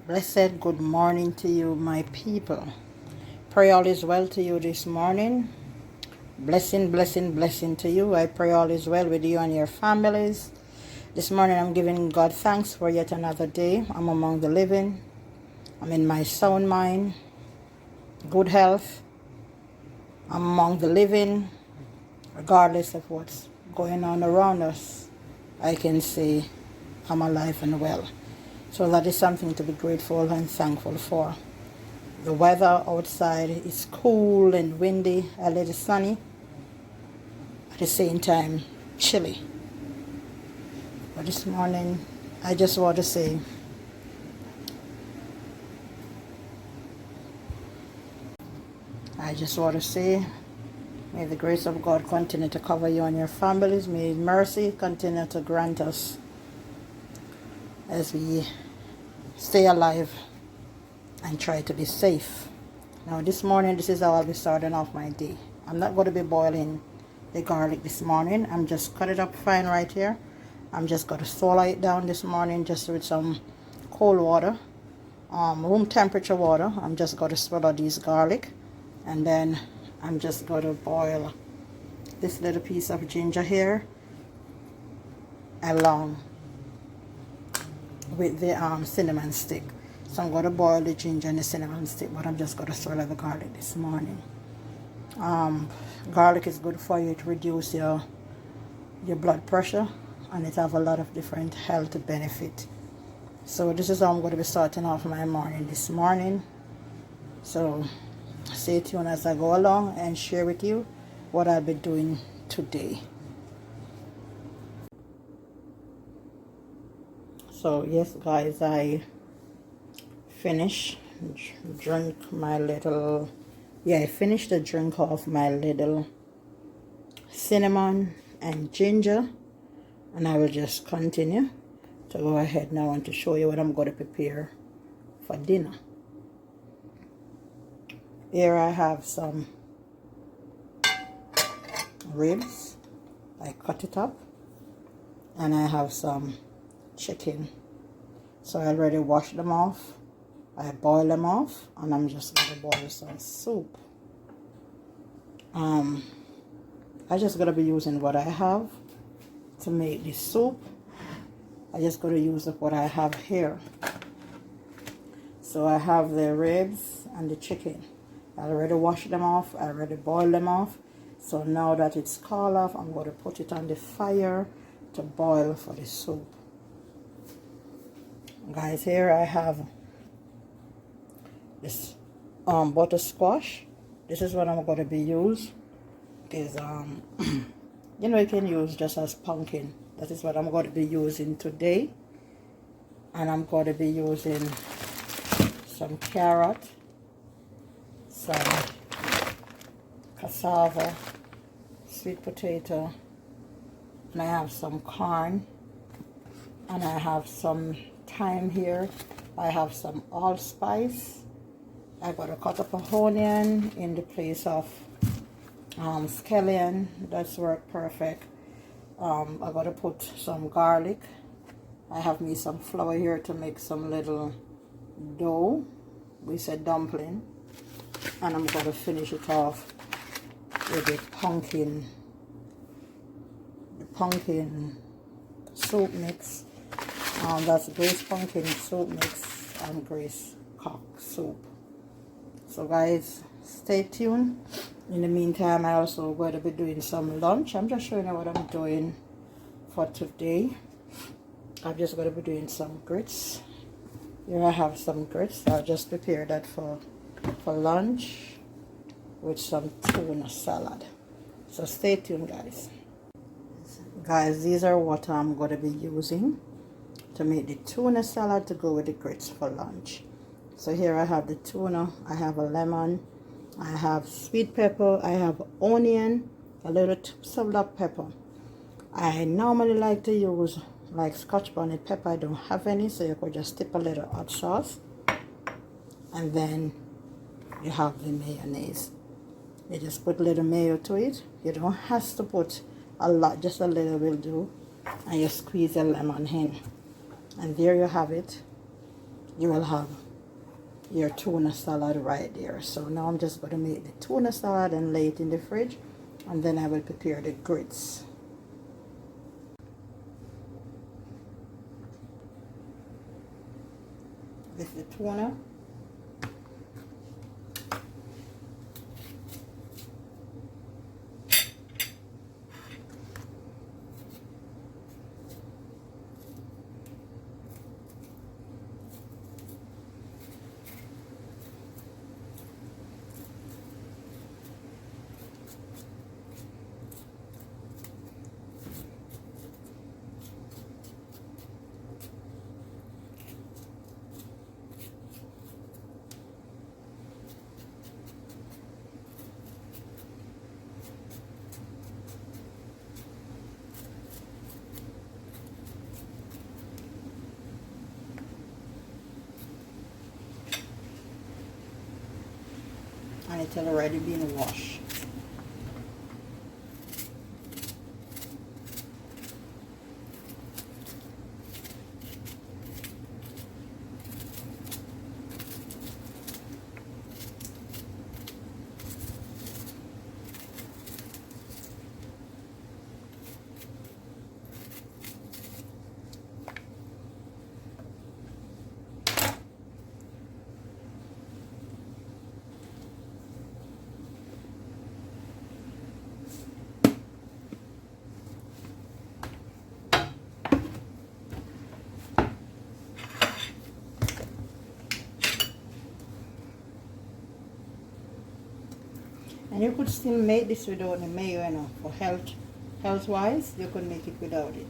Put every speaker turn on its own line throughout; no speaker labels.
Blessed good morning to you, my people. Pray all is well to you this morning. Blessing, blessing, blessing to you. I pray all is well with you and your families. This morning I'm giving God thanks for yet another day. I'm among the living. I'm in my sound mind, good health. I'm among the living, regardless of what's going on around us. I can say I'm alive and well. So that is something to be grateful and thankful for. The weather outside is cool and windy, a little sunny, at the same time chilly. But this morning, I just want to say, may the grace of God continue to cover you and your families. May His mercy continue to grant us as we stay alive and try to be safe. Now this morning, this is how I'll be starting off my day. I'm not going to be boiling the garlic this morning. I'm just cut it up fine right here. I'm just going to swallow it down this morning just with some cold water, room temperature water. I'm just going to swallow these garlic, and then I'm just going to boil this little piece of ginger here along with the cinnamon stick. So I'm going to boil the ginger and the cinnamon stick, but I'm just going to swallow the garlic this morning. Garlic is good for you. It reduces your blood pressure, and it have a lot of different health benefit. So this is how I'm going to be starting off my morning this morning. So stay tuned as I go along and share with you what I'll be doing today. So yes guys, I finished the drink of my little cinnamon and ginger, and I will just continue to go ahead now and to show you what I'm going to prepare for dinner. Here I have some ribs. I cut it up, and I have some chicken. So I already washed them off. I boil them off, and I'm just going to boil some soup. I'm just going to be using what I have to make this soup. I just going to use up what I have here. So I have the ribs and the chicken. I already washed them off. I already boiled them off. So now that it's cooled off, I'm going to put it on the fire to boil for the soup. Guys, here I have this buttersquash. This is what I'm going to be using. Is you can use just as pumpkin. That is what I'm going to be using today. And I'm going to be using some carrot, some cassava, sweet potato, and I have some corn, and I have some thyme here. I have some allspice. I got to cut up a onion in the place of scallion. That's worked perfect. I got to put some garlic. I have me some flour here to make some little dough. We said dumpling. And I'm going to finish it off with the pumpkin soup mix. That's Grace pumpkin soup mix and Grace cock soup. So guys, stay tuned. In the meantime, I also going to be doing some lunch. I'm just showing you what I'm doing for today. I'm just going to be doing some grits. Here I have some grits. I'll just prepare that for lunch with some tuna salad. So stay tuned, guys. Guys, these are what I'm going to be using to make the tuna salad to go with the grits for lunch. So here I have the tuna, I have a lemon, I have sweet pepper, I have onion, a little of black pepper. I normally like to use like Scotch bonnet pepper. I don't have any, so you could just tip a little hot sauce, and then you have the mayonnaise. You just put a little mayo to it. You don't have to put a lot, just a little will do, and you squeeze a lemon in, and there you have it. you will have your tuna salad right there. So now I'm just going to make the tuna salad and lay it in the fridge, and then I will prepare the grits. This is the tuna. And it's already been washed. And you could still make this without the mayo, you know, for health wise, you could make it without it.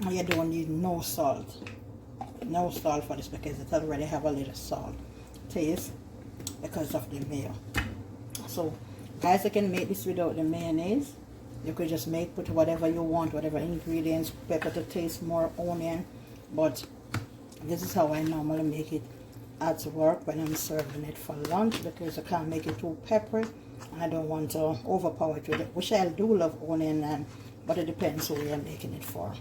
You don't need no salt for this because it already have a little salt taste because of the mayo. So guys, you can make this without the mayonnaise. You could just put whatever you want, whatever ingredients, pepper to taste more, onion, but this is how I normally make it at work when I'm serving it for lunch, because I can't make it too peppery and I don't want to overpower it with it, which I do love onion, but it depends who you're making it for.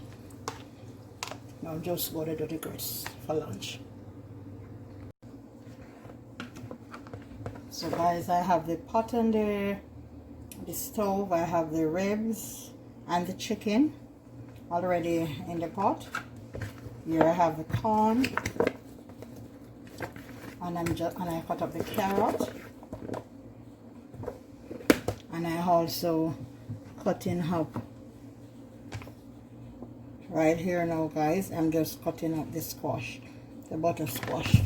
Now I'm just going to do the grits for lunch. So guys, I have the pot on the stove. I have the ribs and the chicken already in the pot. Here I have the corn, and I cut up the carrot, and I also cutting up right here now, guys. I'm just cutting up the squash, the butter squash.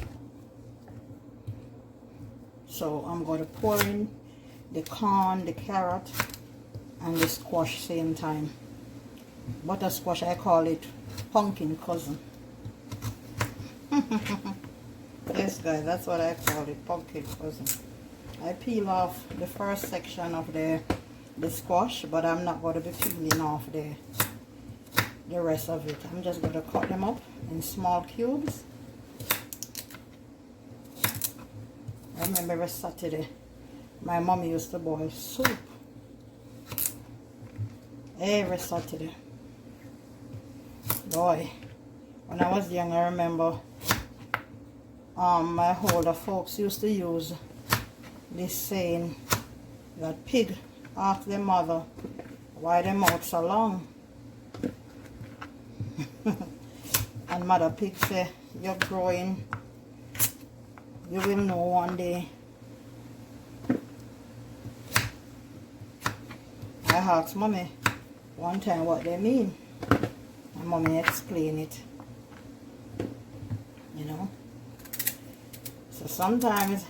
So I'm going to pour in the corn, the carrot, and the squash same time. Butter squash, I call it pumpkin cousin. Yes guys, that's what I call it, pumpkin cousin. I peel off the first section of the squash, but I'm not going to be peeling off the the rest of it. I'm just going to cut them up in small cubes. I remember every Saturday my mom used to boil soup. Every Saturday. Boy, when I was young, I remember my older folks used to use this saying that pig asked their mother why their mouth so long. And mother pig say, you're growing, you will know one day. I asked mommy one time what they mean, and mommy explained it, you know. So sometimes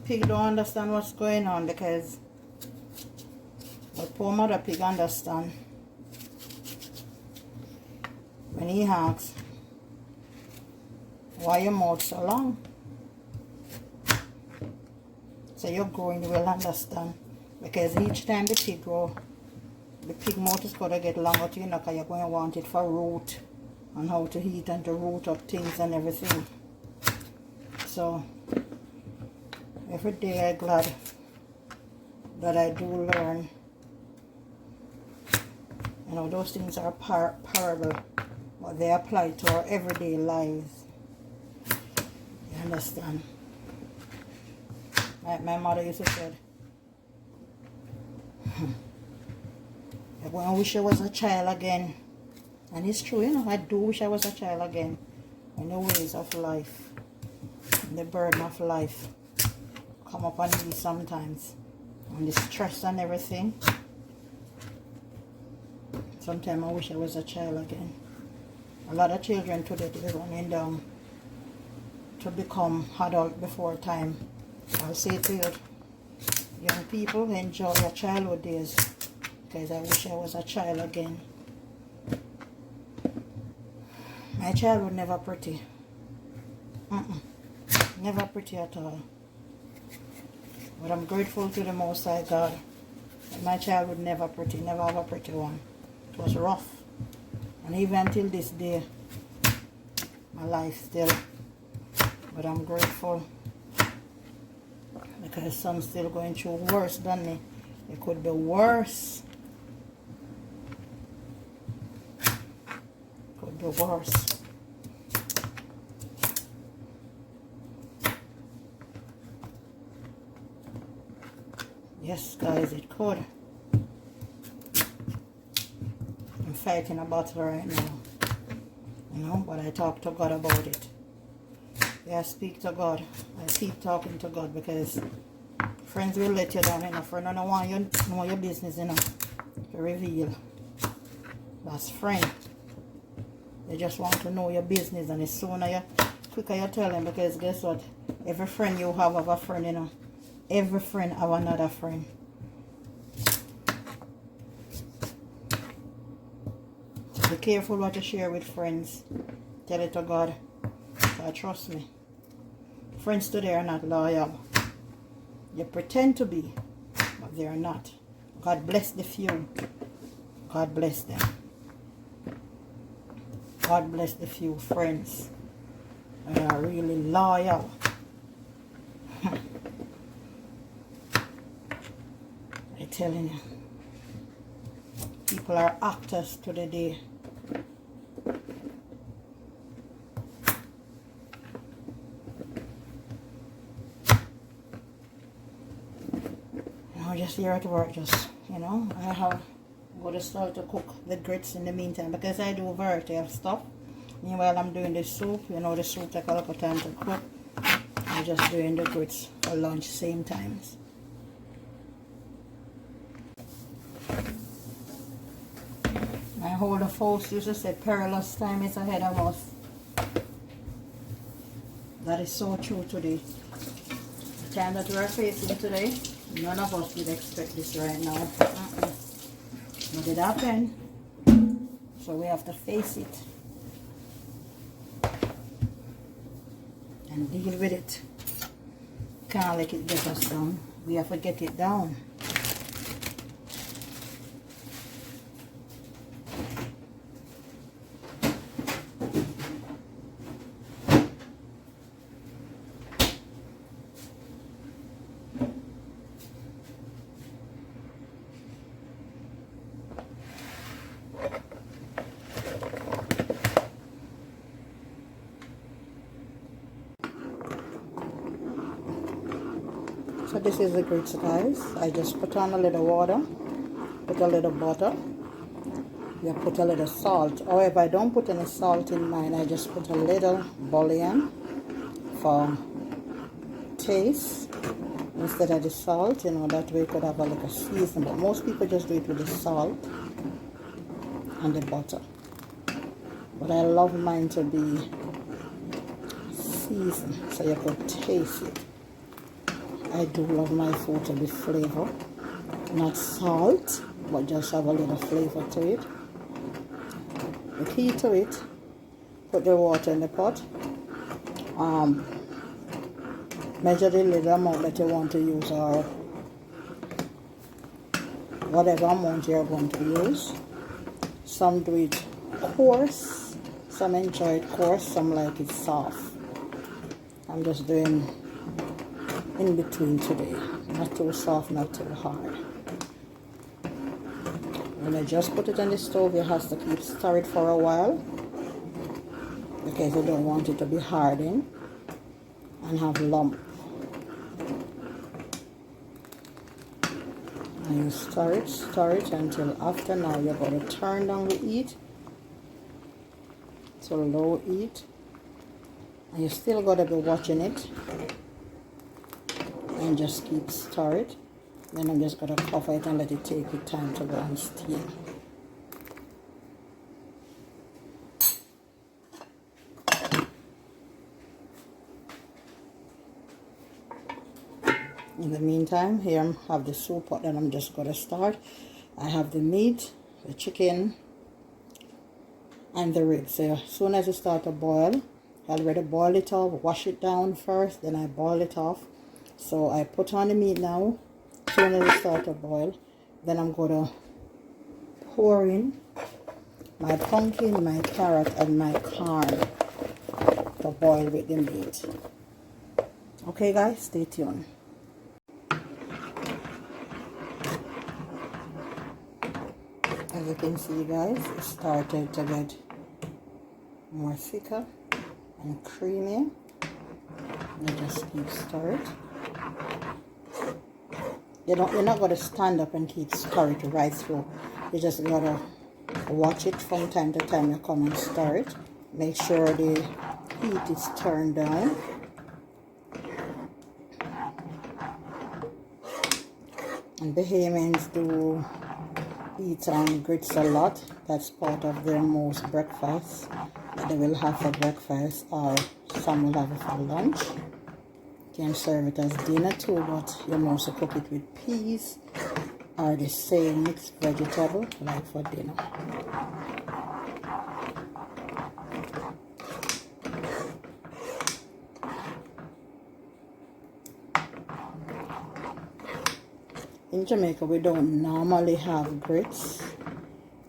pig don't understand what's going on, because but poor mother pig understand when he asks why your mouth so long. So you're growing, you will understand, because each time the pig grow, the pig mouth is going to get longer to you know, because you're going to want it for root and how to eat and to root up things and everything. So every day I'm glad that I do learn. You know, those things are parable, but they apply to our everyday lives. You understand? Like my mother used to say, I'm going to wish I was a child again. And it's true, you know, I do wish I was a child again. In the ways of life, in the burden of life come upon me sometimes. And the stress and everything. Sometimes I wish I was a child again. A lot of children today, they're running down to become adult before time. I'll say to you, young people, enjoy your childhood days, because I wish I was a child again. My childhood never pretty. Never pretty at all. But I'm grateful to the Most High God. My childhood never pretty, never have a pretty one. It was rough. And even until this day, my life still. But I'm grateful, because some still going through worse than me. It could be worse. Could be worse. Yes, guys, it could. I'm fighting a battle right now. You know, but I talk to God about it. Yeah, I speak to God. I keep talking to God, because friends will let you down, you know. Friends don't want you to know your business, you know, to reveal. That's friend. They just want to know your business, and the sooner you, quicker you tell them, because guess what? Every friend you have a friend, you know. Every friend have another friend. So be careful what you share with friends. Tell it to God. So trust me. Friends today are not loyal. They pretend to be, but they are not. God bless the few. God bless them. God bless the few friends that are really loyal. I'm telling you, people are actors to the day. Just here at work, just, you know, I have go to start to cook the grits in the meantime, because I do a variety of stuff. Meanwhile, I'm doing the soup. You know, the soup take a lot of time to cook. I'm just doing the grits for lunch same times. My older folks used to say perilous time is ahead of us. That is so true today. The time that we are facing today, none of us would expect this right now. But it happened. So we have to face it. And deal with it. Can't let it get us down. We have to get it down. this is the grits, guys. I just put on a little water, put a little butter, you put a little salt. However, I don't put any salt in mine. I just put a little bouillon for taste instead of the salt. You know, that way you could have a little season. But most people just do it with the salt and the butter. But I love mine to be seasoned so you could taste it. I do love my food to be flavored. Not salt, but just have a little flavor to it. The key to it, put the water in the pot. Measure the little amount that you want to use, or whatever amount you're going to use. Some do it coarse, some enjoy it coarse, some like it soft. I'm just doing in between today. Not too soft, not too hard. When you just put it on the stove, you have to keep stir it for a while because you don't want it to be hardened and have lump. And you stir it until after. Now you're going to turn down the heat to low heat, and you still got to be watching it and just keep stir it. Then I'm just going to cover it and let it take its time to go and steam. In the meantime, here I have the soup pot that I'm just going to start. I have the meat, the chicken, and the ribs. So as soon as it starts to boil, I already boil it off, wash it down first, then I boil it off. So I put on the meat now. As soon as it starts to boil, then I'm going to pour in my pumpkin, my carrot, and my corn to boil with the meat. Okay guys, stay tuned. As you can see guys, it started to get more thicker and creamy. You just keep stirring. You're not going to stand up and keep stirring it right through. You just got to watch it from time to time. You come and stir it. Make sure the heat is turned down. And Bahamians do eat grits a lot. That's part of their most breakfast that they will have for breakfast, or some will have it for lunch. You can serve it as dinner too, but you mostly cook it with peas or the same mixed vegetable like for dinner. In Jamaica, we don't normally have grits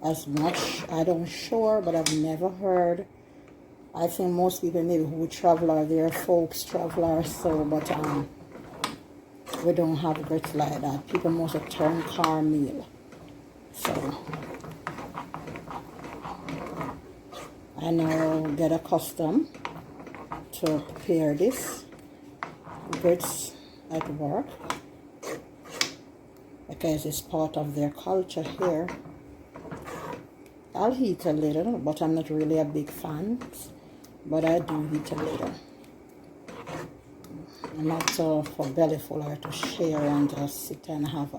as much. I don't sure, but I've never heard. I think most people maybe who travel are their folks travel, so, but we don't have grits like that. People mostly turn cornmeal. So I now get accustomed to prepare this grits at work, because it's part of their culture here. I'll eat a little, but I'm not really a big fan. But I do eat a little. Not for belly full or to share and just sit and have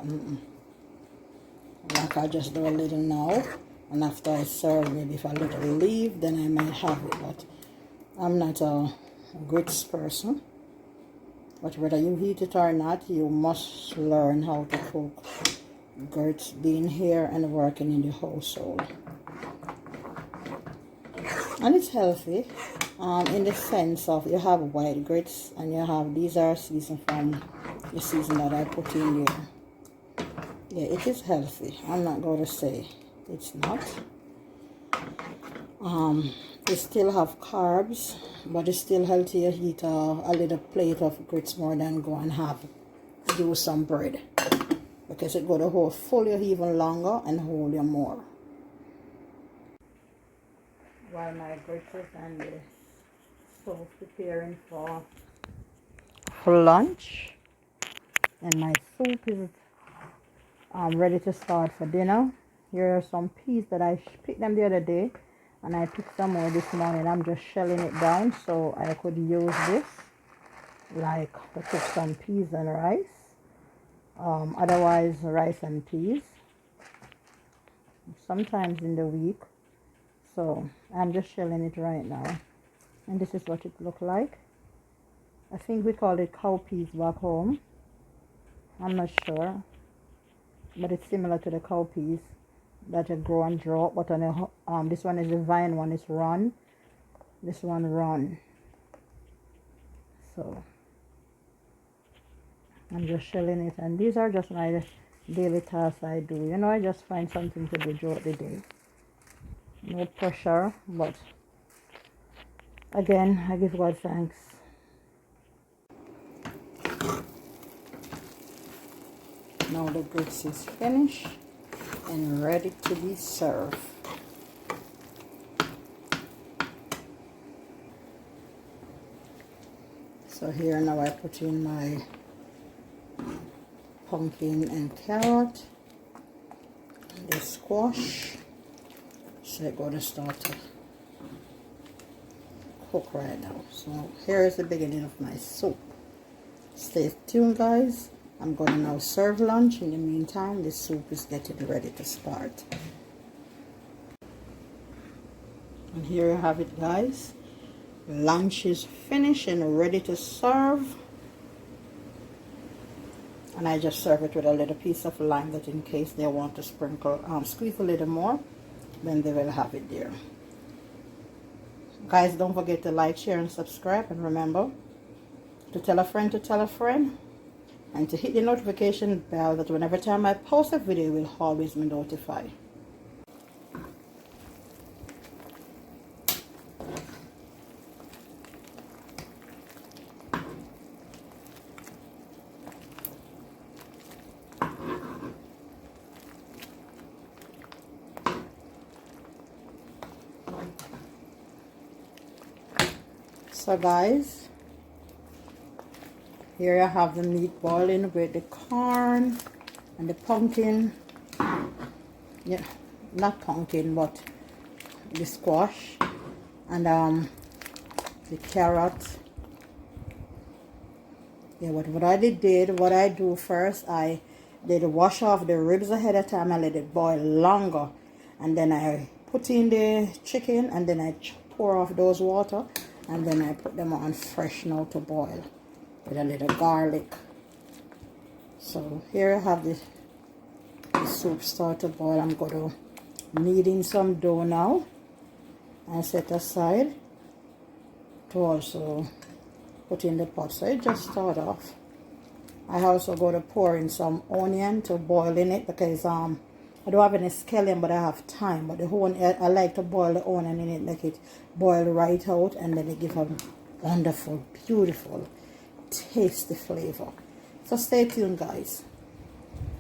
like I just do a little now, and after I serve, maybe if a little leave, then I might have it. But I'm not a grits person. But whether you eat it or not, you must learn how to cook grits, being here and working in the household. And it's healthy in the sense of you have white grits and you have, these are seasoned from the season that I put in there. Yeah, it is healthy. I'm not going to say it's not. It still have carbs, but it's still healthy. You eat a little plate of grits more than go and do some bread, because it go to hold full you even longer and hold you more. While my grits and the stove preparing for lunch, And my soup is ready to start for dinner. Here are some peas that I picked them the other day, and I picked some more this morning. I'm just shelling it down so I could use this like to cook some peas and rice. Otherwise rice and peas sometimes in the week. So I'm just shelling it right now, and this is what it looked like. I think we call it cow peas back home. I'm not sure, but it's similar to the cow peas that grow and draw. But on the, this one is the vine one is run. This one run. So I'm just shelling it, and these are just my daily tasks I do. You know, I just find something to do throughout the day. No pressure, but again, I give God thanks. Now the grits is finished and ready to be served. So here now I put in my pumpkin and carrot, and the squash. So I'm going to start to cook right now. So here is the beginning of my soup. Stay tuned, guys. I'm going to now serve lunch. In the meantime, the soup is getting ready to start. And here you have it, guys. Lunch is finished and ready to serve. And I just serve it with a little piece of lime, that in case they want to sprinkle, squeeze a little more, then they will have it there. Guys, don't forget to like, share, and subscribe. And remember to tell a friend to tell a friend. And to hit the notification bell, that whenever time I post a video, will always be notified. So guys, here I have the meat boiling with the corn and the pumpkin. Yeah, not pumpkin, but the squash and the carrot. Yeah, what I do first, I did wash off the ribs ahead of time. I let it boil longer, and then I put in the chicken, and then I pour off those water, and then I put them on fresh now to boil with a little garlic. So here I have the soup start to boil. I'm going to knead in some dough now and set aside to also put in the pot. So it just start off. I also go to pour in some onion to boil in it, because I don't have any scallion, but I have time. But the whole, I like to boil the onion in it, make it boil right out, and then it gives a wonderful, beautiful, tasty flavor. So stay tuned, guys.